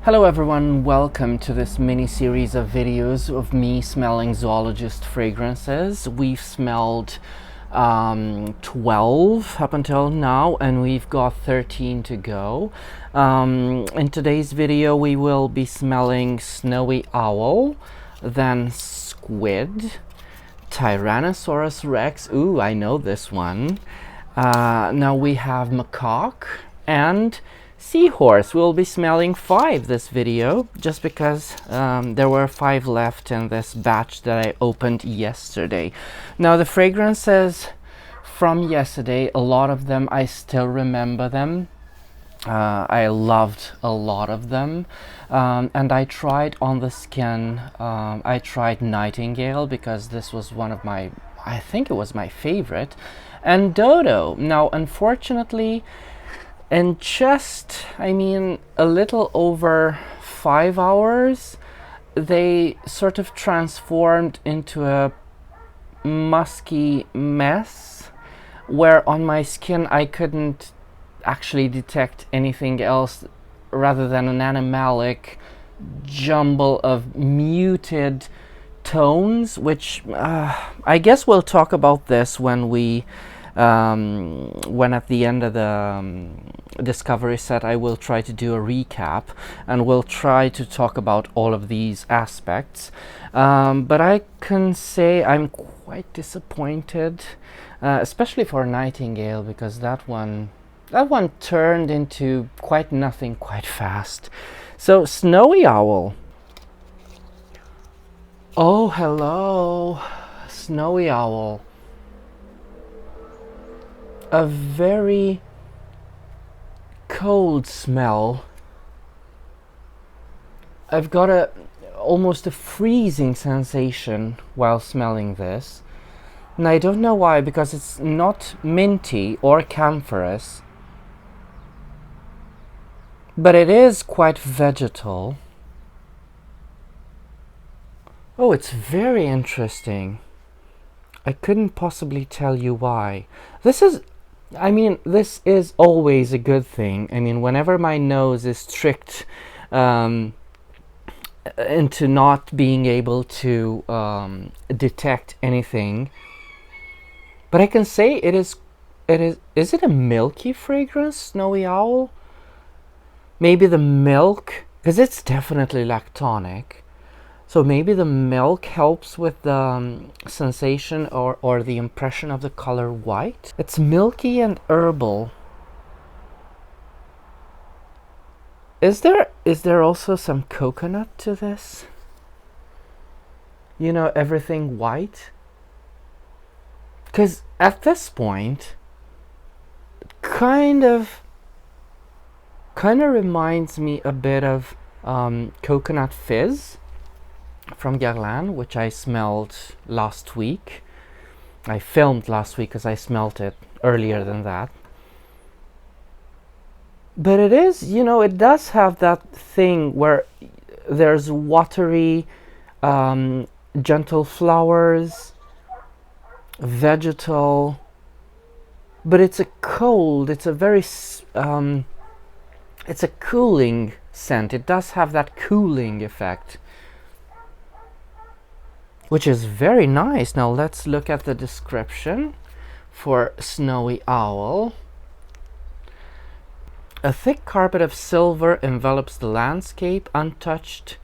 Hello everyone, welcome to this mini series of videos of me smelling Zoologist fragrances. We've smelled 12 up until now and we've got 13 to go. In today's video we will be smelling Snowy Owl, then Squid, Tyrannosaurus Rex, ooh I know this one. Now we have Macaque and Seahorse. We'll be smelling 5 this video just because there were 5 left in this batch that I opened yesterday. Now the fragrances from yesterday, a lot of them I still remember them. I loved a lot of them, and I tried on the skin. I tried Nightingale because this was one of my, I think it was my favorite, and Dodo. Now unfortunately, in just, I mean, a little over 5 hours, they sort of transformed into a musky mess, where on my skin I couldn't actually detect anything else rather than an animalic jumble of muted tones, which I guess we'll talk about this when we when at the end of the discovery set I will try to do a recap and we'll try to talk about all of these aspects, but I can say I'm quite disappointed, especially for Nightingale, because that one turned into quite nothing quite fast. So Snowy Owl. Oh hello, Snowy Owl. A very cold smell. I've got almost a freezing sensation while smelling this, and I don't know why, because it's not minty or camphorous, but it is quite vegetal. Oh, it's very interesting. I couldn't possibly tell you why. This is always a good thing. I mean, whenever my nose is tricked into not being able to detect anything, but I can say is it a milky fragrance, Snowy Owl? Maybe the milk, because it's definitely lactonic. So maybe the milk helps with the sensation or the impression of the color white. It's milky and herbal. Is there also some coconut to this? You know, everything white? Because at this point, it kind of reminds me a bit of coconut fizz from Guerlain, which I smelled last week. I filmed last week because I smelled it earlier than that. But it is, you know, it does have that thing where there's watery, gentle flowers, vegetal, but it's a cold, it's a very, it's a cooling scent. It does have that cooling effect, which is very nice. Now let's look at the description for Snowy Owl. A thick carpet of silver envelops the landscape, untouched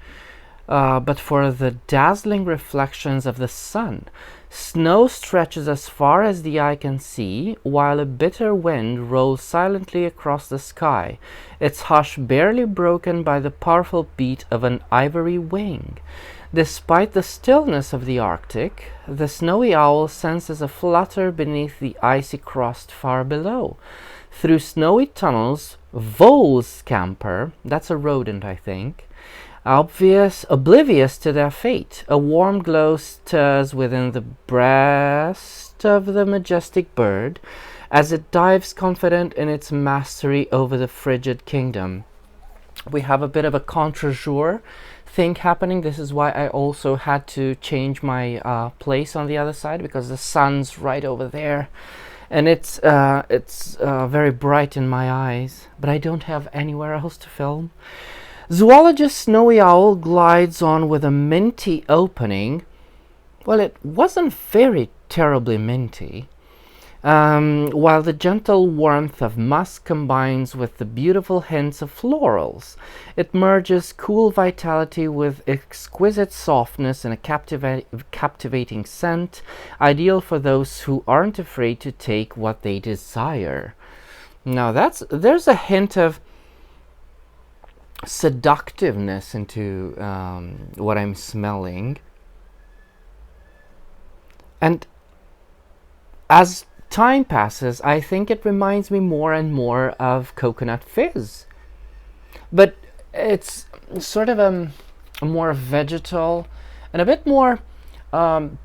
but for the dazzling reflections of the sun. Snow stretches as far as the eye can see, while a bitter wind rolls silently across the sky, its hush barely broken by the powerful beat of an ivory wing. Despite the stillness of the Arctic, the Snowy Owl senses a flutter beneath the icy crust far below. Through snowy tunnels, voles scamper, that's a rodent I think, oblivious to their fate. A warm glow stirs within the breast of the majestic bird as it dives confident in its mastery over the frigid kingdom. We have a bit of a contre-jour thing happening. This is why I also had to change my place on the other side, because the sun's right over there and it's very bright in my eyes, but I don't have anywhere else to film. Zoologist Snowy Owl glides on with a minty opening. Well, it wasn't very terribly minty. While the gentle warmth of musk combines with the beautiful hints of florals. It merges cool vitality with exquisite softness in a captivating scent, ideal for those who aren't afraid to take what they desire. Now there's a hint of seductiveness into what I'm smelling. And as time passes, I think it reminds me more and more of coconut fizz. But it's sort of a more vegetal and a bit more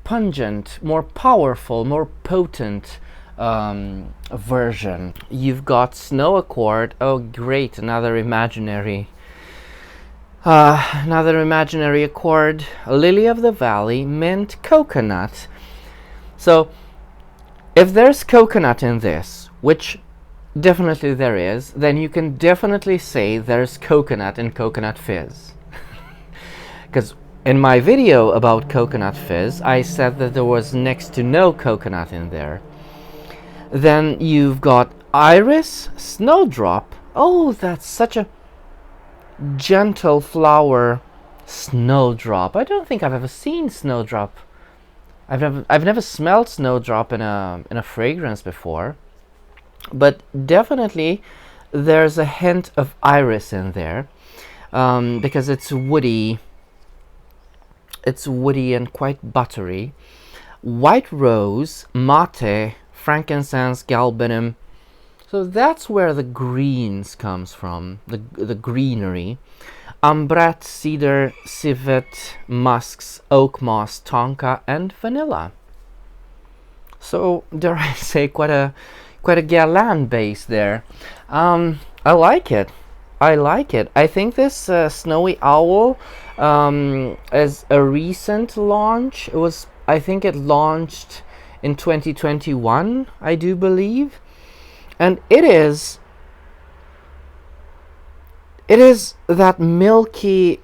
pungent, more powerful, more potent version. You've got Snow Accord. Oh, great! Another imaginary accord. Lily of the Valley, mint, coconut. So, if there's coconut in this, which definitely there is, then you can definitely say there's coconut in coconut fizz. Because in my video about coconut fizz, I said that there was next to no coconut in there. Then you've got iris, snowdrop. Oh, that's such a gentle flower. Snowdrop. I don't think I've ever seen snowdrop. I've never smelled snowdrop in a fragrance before, but definitely there's a hint of iris in there, because it's woody. It's woody and quite buttery. White rose, mate, frankincense, galbanum. So that's where the greens comes from, the greenery. Ambrette, cedar, civet, musks, oak moss, tonka, and vanilla. So dare I say, quite a Guerlain base there. I like it. I think this Snowy Owl is a recent launch. I think it launched in 2021, I do believe, and it is that milky,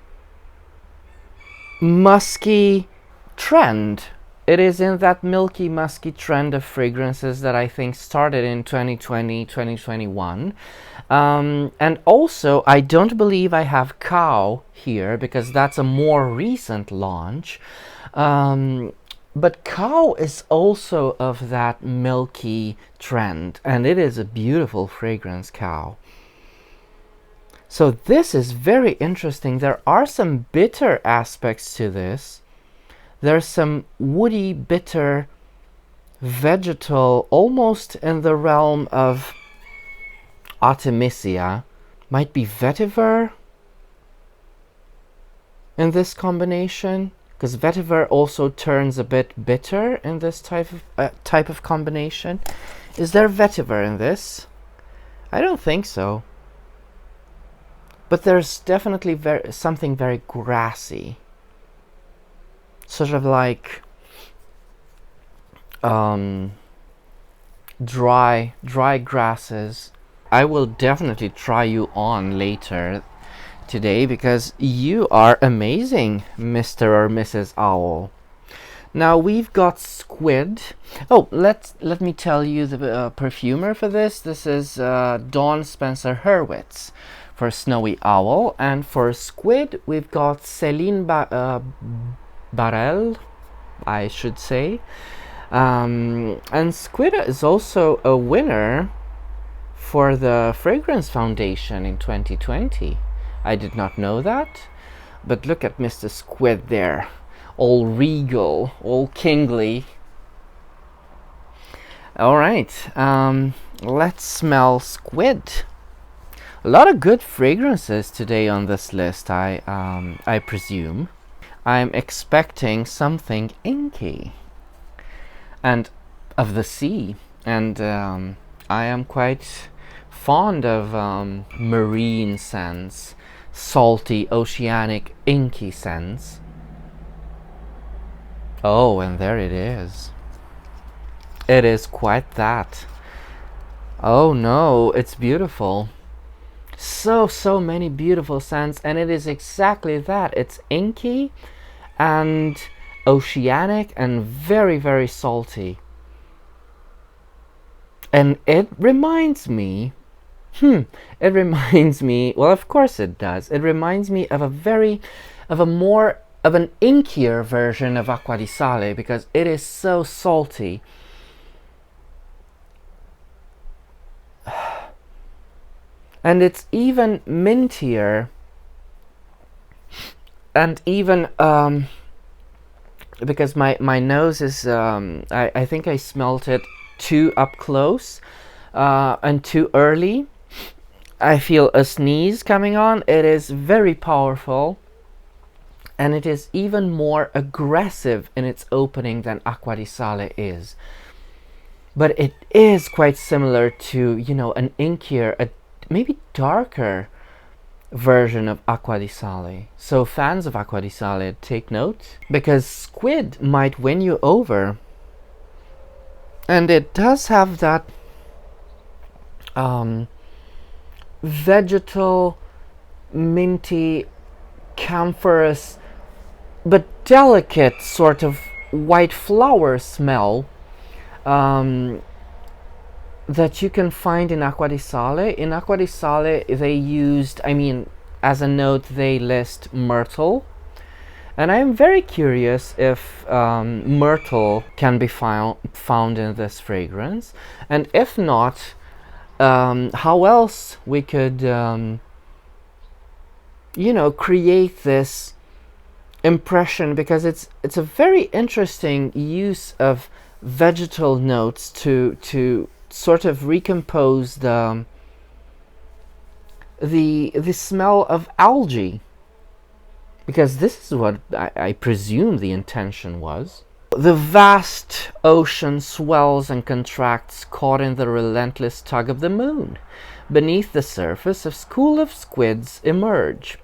musky trend. It is in that milky, musky trend of fragrances that I think started in 2020, 2021. And also, I don't believe I have Cow here, because that's a more recent launch. But Cow is also of that milky trend, and it is a beautiful fragrance, Cow. So this is very interesting. There are some bitter aspects to this. There's some woody, bitter, vegetal, almost in the realm of Artemisia. Might be vetiver in this combination, because vetiver also turns a bit bitter in this type of combination. Is there vetiver in this? I don't think so. But there's definitely something very grassy, sort of like dry grasses. I will definitely try you on later today, because you are amazing, Mr. or Mrs. Owl. Now we've got Squid. Oh, let me tell you the perfumer for this. This is Dawn Spencer Hurwitz for Snowy Owl, and for Squid we've got Céline Barrel, I should say. And Squid is also a winner for the Fragrance Foundation in 2020. I did not know that, but look at Mr. Squid there, all regal, all kingly. All right, let's smell Squid. A lot of good fragrances today on this list, I presume. I'm expecting something inky and of the sea, and I am quite fond of marine scents, salty, oceanic, inky scents. Oh, and there it is. It is quite that. Oh no, it's beautiful. So many beautiful scents, and it is exactly that. It's inky and oceanic and very salty. And it reminds me, it reminds me, well, of course it does. It reminds me of an inkier version of Acqua di Sale, because it is so salty. And it's even mintier, and even because my nose is I think I smelt it too up close and too early. I feel a sneeze coming on. It is very powerful, and it is even more aggressive in its opening than Acqua di Sale is. But it is quite similar to, you know, an inkier, a maybe darker version of Acqua di Sale. So fans of Acqua di Sale, take note, because Squid might win you over. And it does have that vegetal, minty, camphorous, but delicate sort of white flower smell that you can find in Acqua di Sale. In Acqua di Sale, they used, I mean, as a note, they list myrtle. And I'm very curious if myrtle can be found in this fragrance. And if not, how else we could, you know, create this impression, because it's a very interesting use of vegetal notes to sort of recompose the smell of algae, because this is what I presume the intention was. The vast ocean swells and contracts, caught in the relentless tug of the moon. Beneath the surface, a school of squids emerge.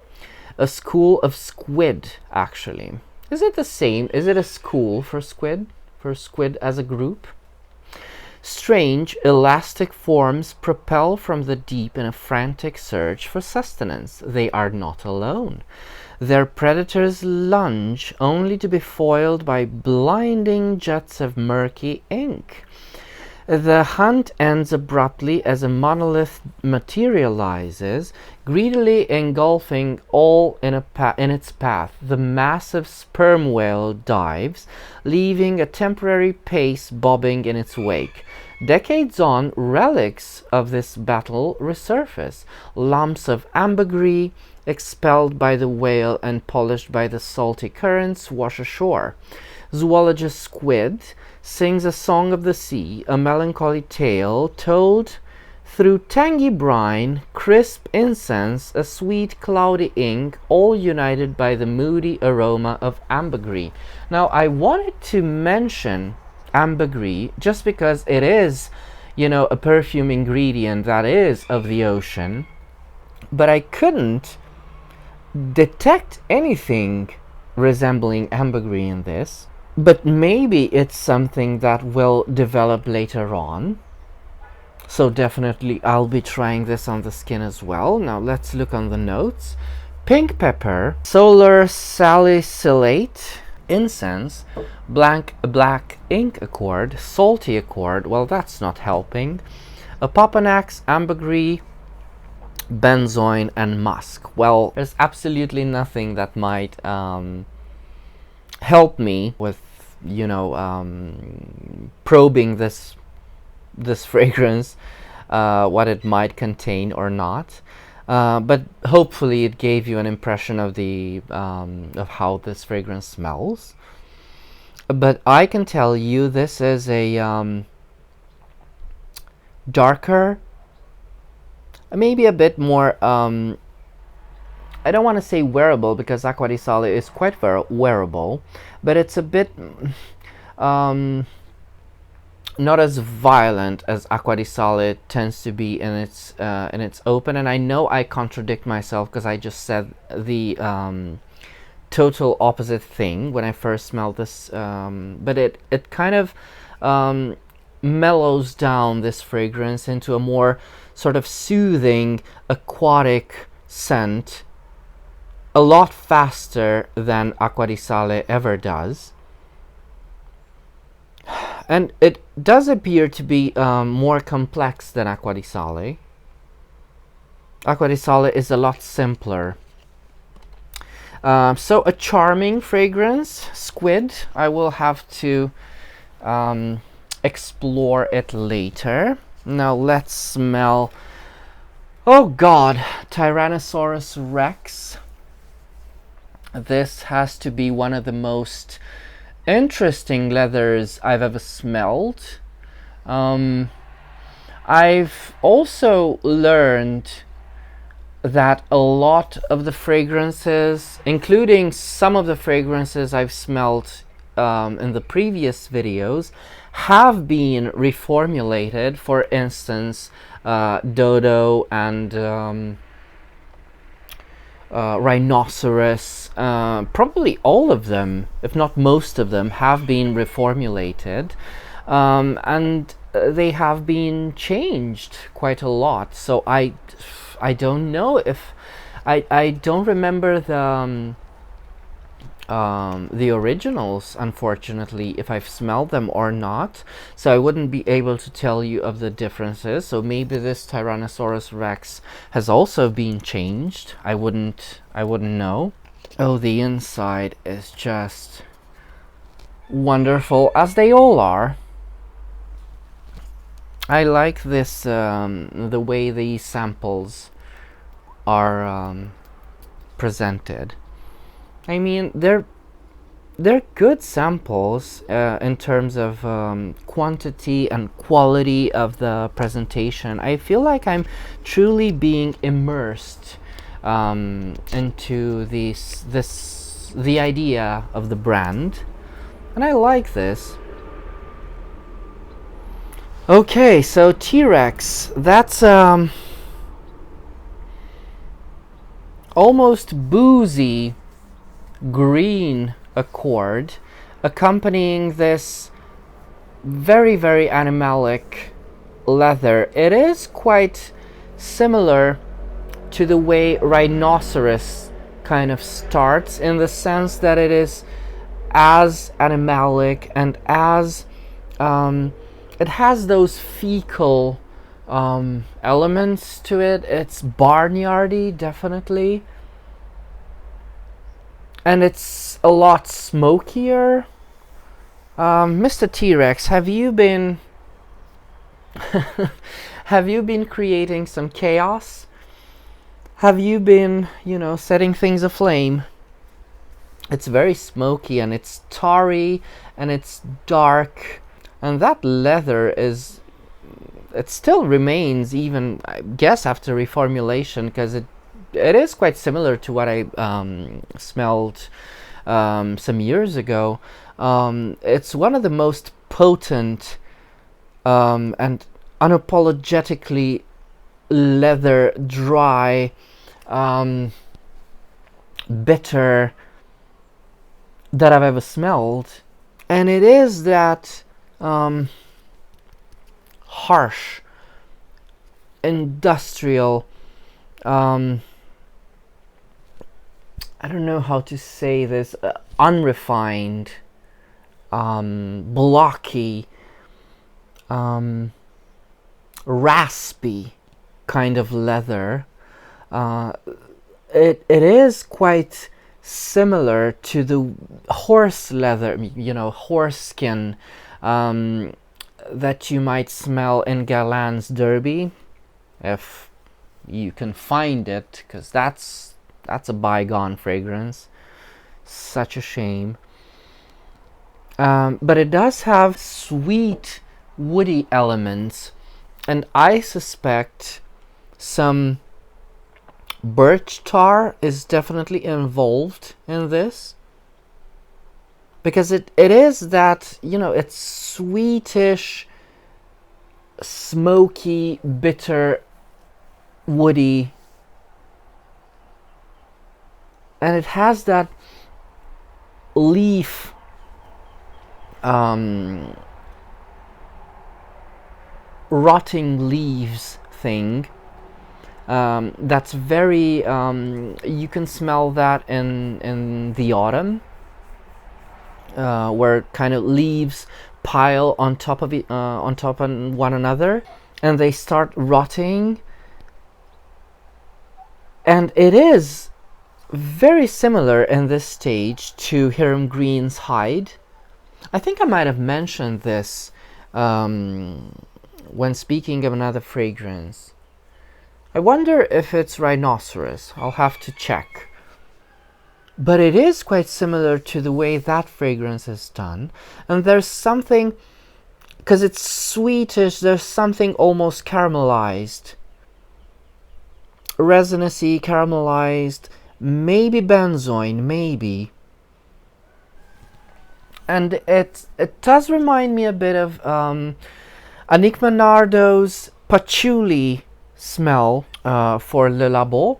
A school of squid, actually. Is it the same? Is it a school for squid? For squid as a group? Strange, elastic forms propel from the deep in a frantic search for sustenance. They are not alone. Their predators lunge, only to be foiled by blinding jets of murky ink. The hunt ends abruptly as a monolith materializes, greedily engulfing all in its path. The massive sperm whale dives, leaving a temporary pace bobbing in its wake. Decades on, relics of this battle resurface. Lumps of ambergris, expelled by the whale and polished by the salty currents, wash ashore. Zoologist Squid sings a song of the sea, a melancholy tale told through tangy brine, crisp incense, a sweet cloudy ink, all united by the moody aroma of ambergris. Now, I wanted to mention ambergris just because it is, you know, a perfume ingredient that is of the ocean, but I couldn't detect anything resembling ambergris in this. But maybe it's something that will develop later on. So definitely I'll be trying this on the skin as well. Now let's look on the notes. Pink pepper, solar salicylate, incense, black ink accord, salty accord. Well, that's not helping. A papanax, ambergris, benzoin, and musk. Well, there's absolutely nothing that might help me with, you know, probing this fragrance, what it might contain or not. But hopefully it gave you an impression of the of how this fragrance smells. But I can tell you this is a darker, maybe a bit more I don't want to say wearable, because Acqua di Sale is quite wearable, but it's a bit not as violent as Acqua di Sale tends to be in its open. And I know I contradict myself because I just said the total opposite thing when I first smelled this, but it kind of mellows down this fragrance into a more sort of soothing aquatic scent a lot faster than Acqua di Sale ever does. And it does appear to be more complex than Acqua di Sale. Acqua di Sale is a lot simpler. So a charming fragrance, Squid. I will have to explore it later. Now let's smell, oh god, Tyrannosaurus Rex. This has to be one of the most interesting leathers I've ever smelled. I've also learned that a lot of the fragrances, including some of the fragrances I've smelled in the previous videos, have been reformulated. For instance, Dodo and Rhinoceros, probably all of them, if not most of them, have been reformulated, and they have been changed quite a lot. So I don't know if I don't remember the originals, unfortunately, if I've smelled them or not, so I wouldn't be able to tell you of the differences. So maybe this Tyrannosaurus Rex has also been changed. I wouldn't know. Oh, the inside is just wonderful, as they all are. I like this, the way these samples are presented. I mean, they're good samples in terms of quantity and quality of the presentation. I feel like I'm truly being immersed into the idea of the brand, and I like this. Okay, so T-Rex, that's almost boozy green accord, accompanying this very, very animalic leather. It is quite similar to the way Rhinoceros kind of starts, in the sense that it is as animalic and as it has those fecal elements to it. It's barnyardy, definitely. And it's a lot smokier. Mr. T-Rex, have you been have you been creating some chaos? Have you been, you know, setting things aflame? It's very smoky and it's tarry and it's dark, and that leather is, it still remains, even I guess after reformulation, because it is quite similar to what I smelled some years ago. It's one of the most potent and unapologetically leather, dry, bitter that I've ever smelled. And it is that harsh, industrial, I don't know how to say this, unrefined, blocky, raspy kind of leather. It is quite similar to the horse leather, you know, horse skin that you might smell in Galan's Derby, if you can find it, because that's a bygone fragrance. Such a shame. But it does have sweet, woody elements, and I suspect some birch tar is definitely involved in this, because it is that, you know, it's sweetish, smoky, bitter, woody, and it has that leaf rotting leaves thing that's very, you can smell that in the autumn, where kind of leaves pile on top of one another, and they start rotting. And it is very similar in this stage to Hiram Green's hide. I think I might have mentioned this when speaking of another fragrance. I wonder if it's rhinoceros. I'll have to check. But it is quite similar to the way that fragrance is done. And there's something, because it's sweetish, there's something almost caramelized. Resinousy, caramelized, maybe benzoin, maybe. And it does remind me a bit of Annick Manardo's patchouli smell for Le Labo.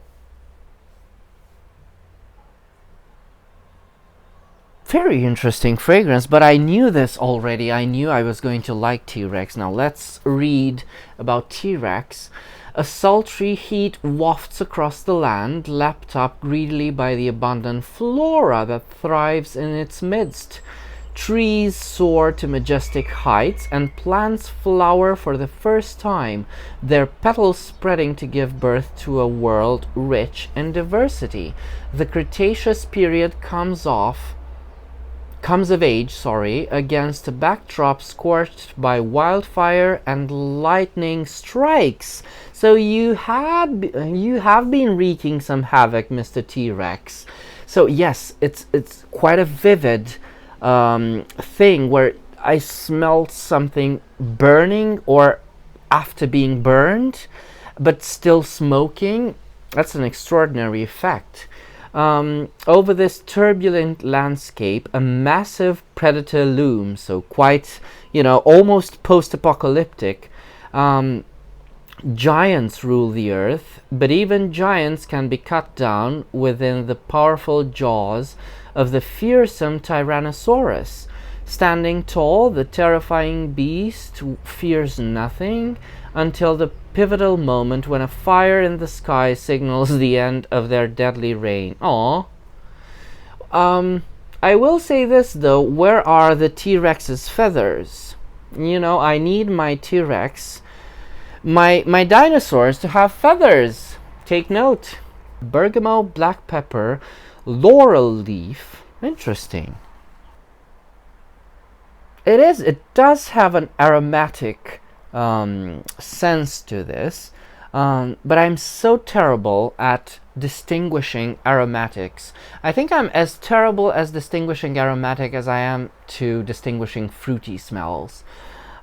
Very interesting fragrance, but I knew this already. I knew I was going to like T-Rex. Now let's read about T-Rex. A sultry heat wafts across the land, lapped up greedily by the abundant flora that thrives in its midst. Trees soar to majestic heights, and plants flower for the first time, their petals spreading to give birth to a world rich in diversity. The Cretaceous period comes of age, against a backdrop scorched by wildfire and lightning strikes. So you have been wreaking some havoc, Mr. T-Rex. So yes, it's quite a vivid thing where I smelled something burning or after being burned, but still smoking. That's an extraordinary effect. Over this turbulent landscape, a massive predator looms, so quite, almost post-apocalyptic. Giants rule the earth, but even giants can be cut down within the powerful jaws of the fearsome Tyrannosaurus. Standing tall, the terrifying beast fears nothing until the pivotal moment when a fire in the sky signals the end of their deadly reign. Aww. I will say this though, where are the T-Rex's feathers? I need my T-Rex, my dinosaurs to have feathers. Take note. Bergamot, black pepper, laurel leaf. Interesting. It does have an aromatic sense to this, but I'm so terrible at distinguishing aromatics. I think I'm as terrible as distinguishing aromatic as I am to distinguishing fruity smells.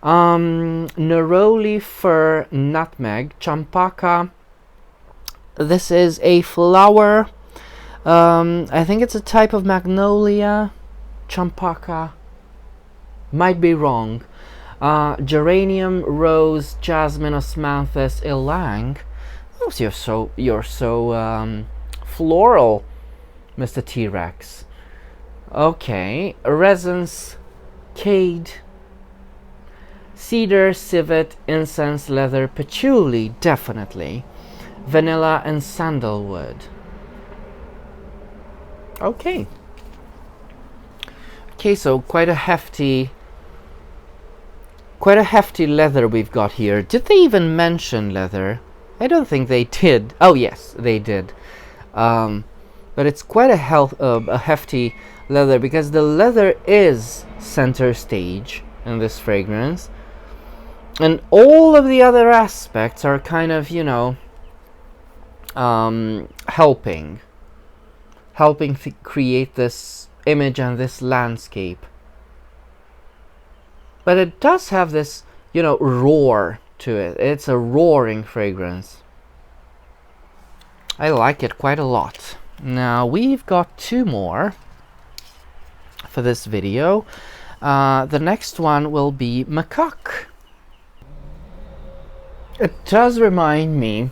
Neroli, fir, nutmeg, champaka. This is a flower. I think it's a type of magnolia. Champaka. Might be wrong. Geranium, rose, jasmine, osmanthus, ylang. Oh, so you're so floral, Mr. T-Rex. Okay, resins, cade, cedar, civet, incense, leather, patchouli, definitely, vanilla and sandalwood. Okay. Okay, so quite a hefty leather we've got here. Did they even mention leather? I don't think they did. Oh yes, they did. But it's quite a hefty leather, because the leather is center stage in this fragrance, and all of the other aspects are kind of, helping create this image and this landscape. But it does have this, roar to it. It's a roaring fragrance. I like it quite a lot. Now, we've got two more for this video. The next one will be Macaque. It does remind me,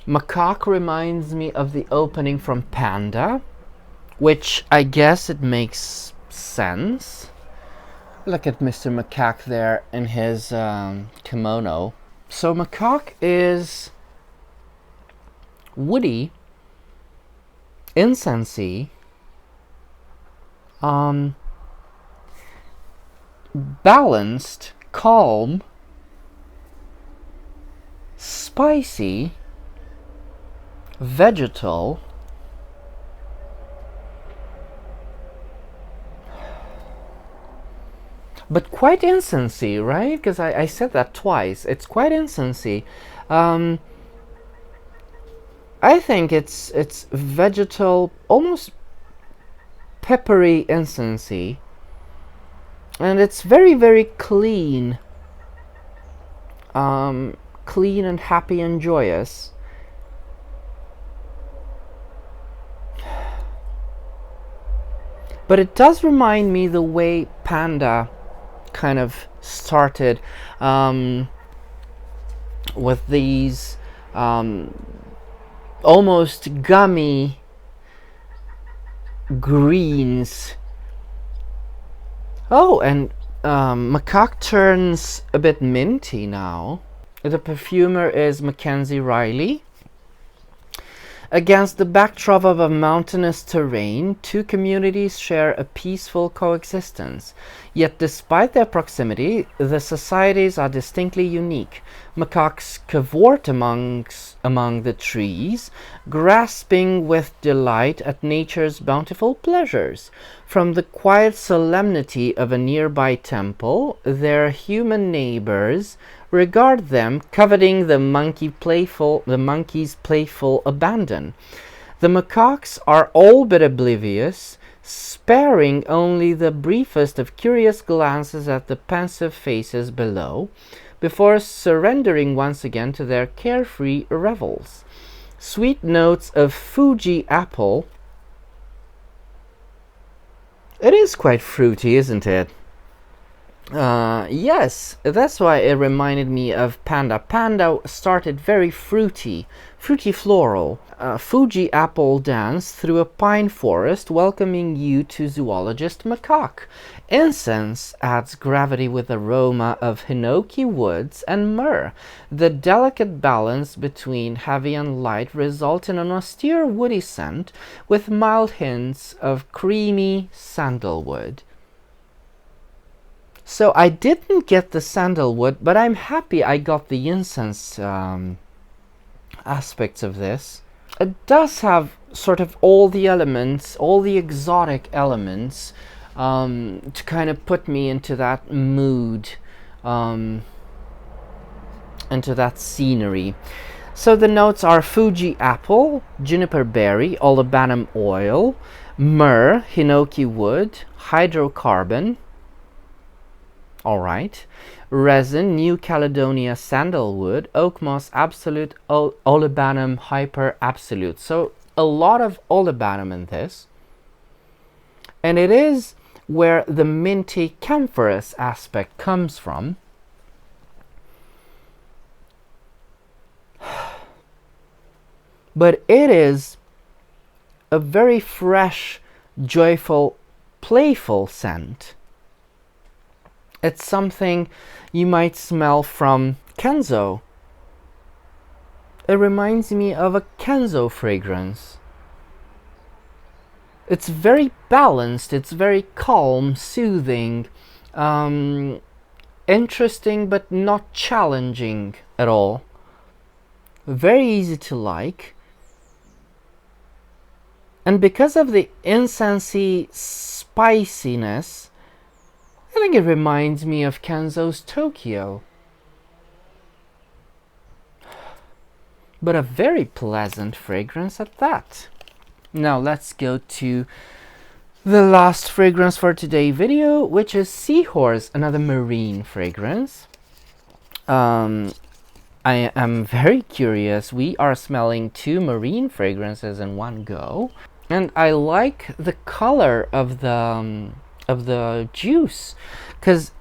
Macaque reminds me of the opening from Panda, which I guess it makes sense. Look at Mr. Macaque there in his kimono. So Macaque is woody, incensey, balanced, calm, spicy, vegetal, but quite incensey, right? Because I said that twice. It's quite incensey. I think it's vegetal, almost peppery incensey, and it's very, very clean, clean and happy and joyous. But it does remind me the way Panda kind of started, with these almost gummy greens. Oh, and Macaque turns a bit minty now. The perfumer is Mackenzie Riley. Against the backdrop of a mountainous terrain, two communities share a peaceful coexistence. Yet despite their proximity, the societies are distinctly unique. Macaques cavort among the trees, grasping with delight at nature's bountiful pleasures. From the quiet solemnity of a nearby temple, their human neighbors regard them, coveting the monkey's playful abandon. The macaques are all but oblivious, sparing only the briefest of curious glances at the pensive faces below, before surrendering once again to their carefree revels. Sweet notes of Fuji apple. It is quite fruity, isn't it? Yes, that's why it reminded me of Panda. Panda started very fruity floral. Fuji apple danced through a pine forest, welcoming you to zoologist Macaque. Incense adds gravity with aroma of hinoki woods and myrrh. The delicate balance between heavy and light results in an austere woody scent with mild hints of creamy sandalwood. So I didn't get the sandalwood, but I'm happy I got the incense aspects of this. It does have sort of all the elements, all the exotic elements, to kind of put me into that mood, into that scenery. So the notes are Fuji apple, juniper berry, olibanum oil, myrrh, hinoki wood, hydrocarbon. Alright, resin, New Caledonia sandalwood, oak moss absolute, olibanum hyper absolute. So a lot of olibanum in this. And it is where the minty camphorous aspect comes from. But it is a very fresh, joyful, playful scent. It's something you might smell from Kenzo. It reminds me of a Kenzo fragrance. It's very balanced, it's very calm, soothing, interesting but not challenging at all. Very easy to like. And because of the incensey spiciness, I think it reminds me of Kenzo's Tokyo. But a very pleasant fragrance at that. Now let's go to the last fragrance for today's video, which is Seahorse, another marine fragrance. I am very curious. We are smelling two marine fragrances in one go. And I like the color of the juice, because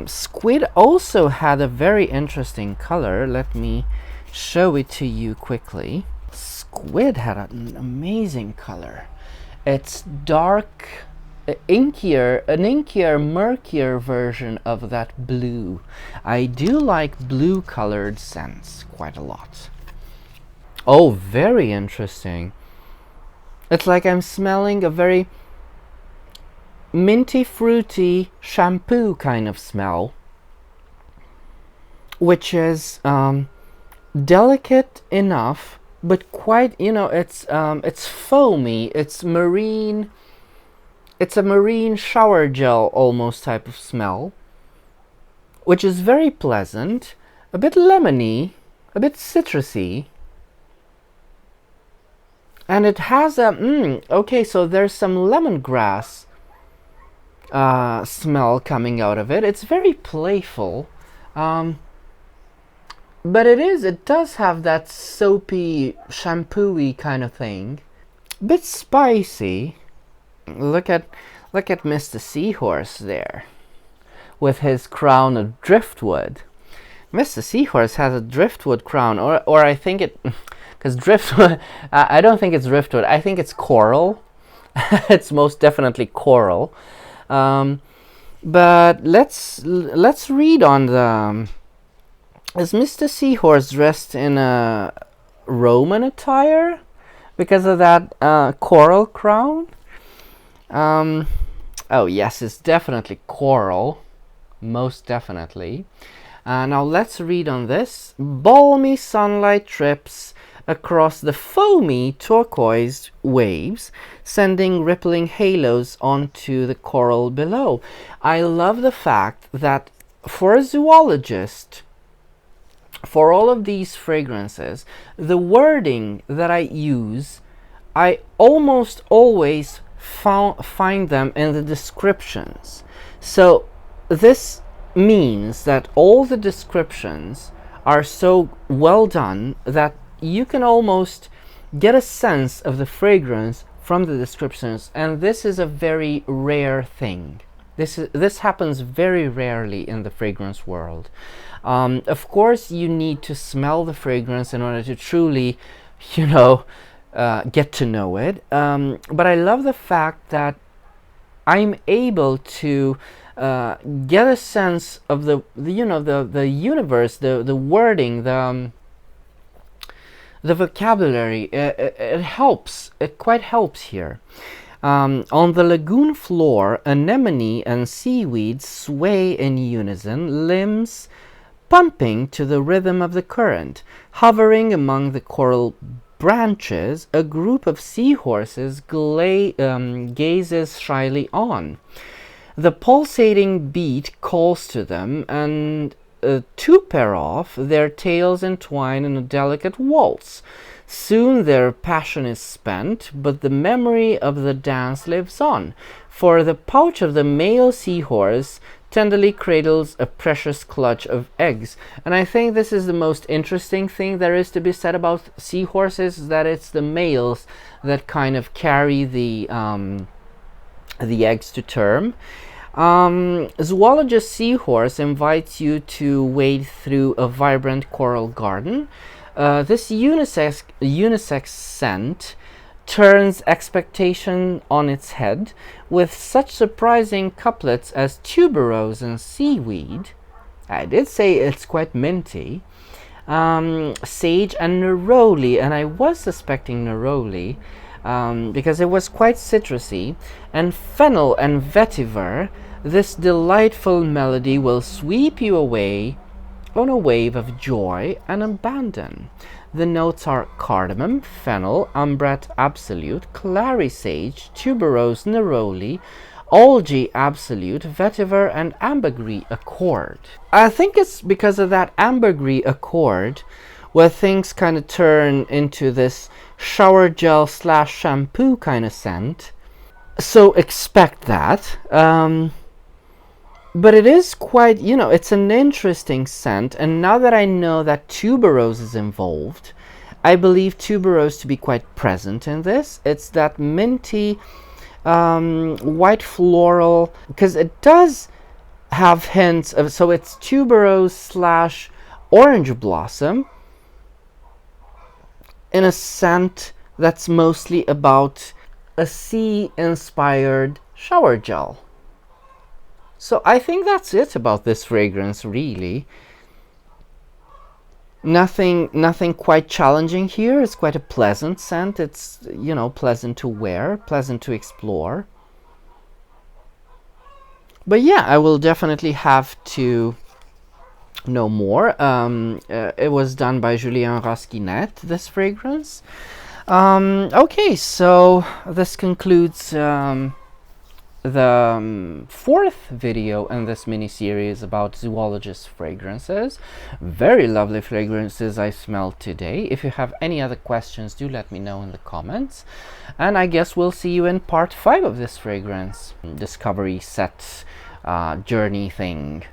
Squid also had a very interesting color. Let me show it to you quickly. Squid had an amazing color. It's dark an inkier, murkier version of that blue. I do like blue colored scents quite a lot. Oh, very interesting. It's like I'm smelling a very minty, fruity shampoo kind of smell, which is delicate enough, but quite, you know, it's foamy, it's marine, it's a marine shower gel almost type of smell, which is very pleasant, a bit lemony, a bit citrusy, and it has a okay, so there's some lemongrass smell coming out of it. It's very playful, but it does have that soapy, shampoo-y kind of thing. Bit spicy. Look at Mr. Seahorse there, with his crown of driftwood. Mr. Seahorse has a driftwood crown, or I think it, because driftwood, I don't think it's driftwood, I think it's coral. It's most definitely coral. But let's read on the. Is Mr. Seahorse dressed in a Roman attire because of that coral crown? Oh yes, it's definitely coral, most definitely. Now let's read on this. Balmy sunlight trips across the foamy turquoise waves, sending rippling halos onto the coral below. I love the fact that for a zoologist, for all of these fragrances, the wording that I use, I almost always find them in the descriptions. So this means that all the descriptions are so well done that you can almost get a sense of the fragrance from the descriptions, and this is a very rare thing. This happens very rarely in the fragrance world. Of course, you need to smell the fragrance in order to truly, you know, get to know it. But I love the fact that I'm able to get a sense of the universe, the wording, the vocabulary. It helps. It quite helps here. On the lagoon floor, anemone and seaweed sway in unison, limbs pumping to the rhythm of the current. Hovering among the coral branches, a group of seahorses gazes shyly on. The pulsating beat calls to them, and to pair off, their tails entwine in a delicate waltz. Soon their passion is spent, but the memory of the dance lives on, for the pouch of the male seahorse tenderly cradles a precious clutch of eggs. And I think this is the most interesting thing there is to be said about seahorses, that it's the males that kind of carry the eggs to term. Zoologist Seahorse invites you to wade through a vibrant coral garden. This unisex scent turns expectation on its head with such surprising couplets as tuberose and seaweed. I did say it's quite minty. Sage and neroli, and I was suspecting neroli because it was quite citrusy, and fennel and vetiver. This delightful melody will sweep you away on a wave of joy and abandon. The notes are cardamom, fennel, ambrette absolute, clary sage, tuberose, neroli, algae absolute, vetiver, and ambergris accord. I think it's because of that ambergris accord where things kind of turn into this shower gel / shampoo kind of scent. So expect that. But it is quite, you know, it's an interesting scent. And now that I know that tuberose is involved, I believe tuberose to be quite present in this. It's that minty, white floral, because it does have hints of, so it's tuberose / orange blossom in a scent that's mostly about a sea-inspired shower gel. So I think that's it about this fragrance, really. Nothing quite challenging here. It's quite a pleasant scent. It's, you know, pleasant to wear, pleasant to explore. But yeah, I will definitely have to know more. It was done by Julien Rasquinet, this fragrance. Okay, so this concludes the fourth video in this mini-series about zoologist fragrances. Very lovely fragrances I smelled today. If you have any other questions, do let me know in the comments. And I guess we'll see you in part 5 of this fragrance discovery set journey thing.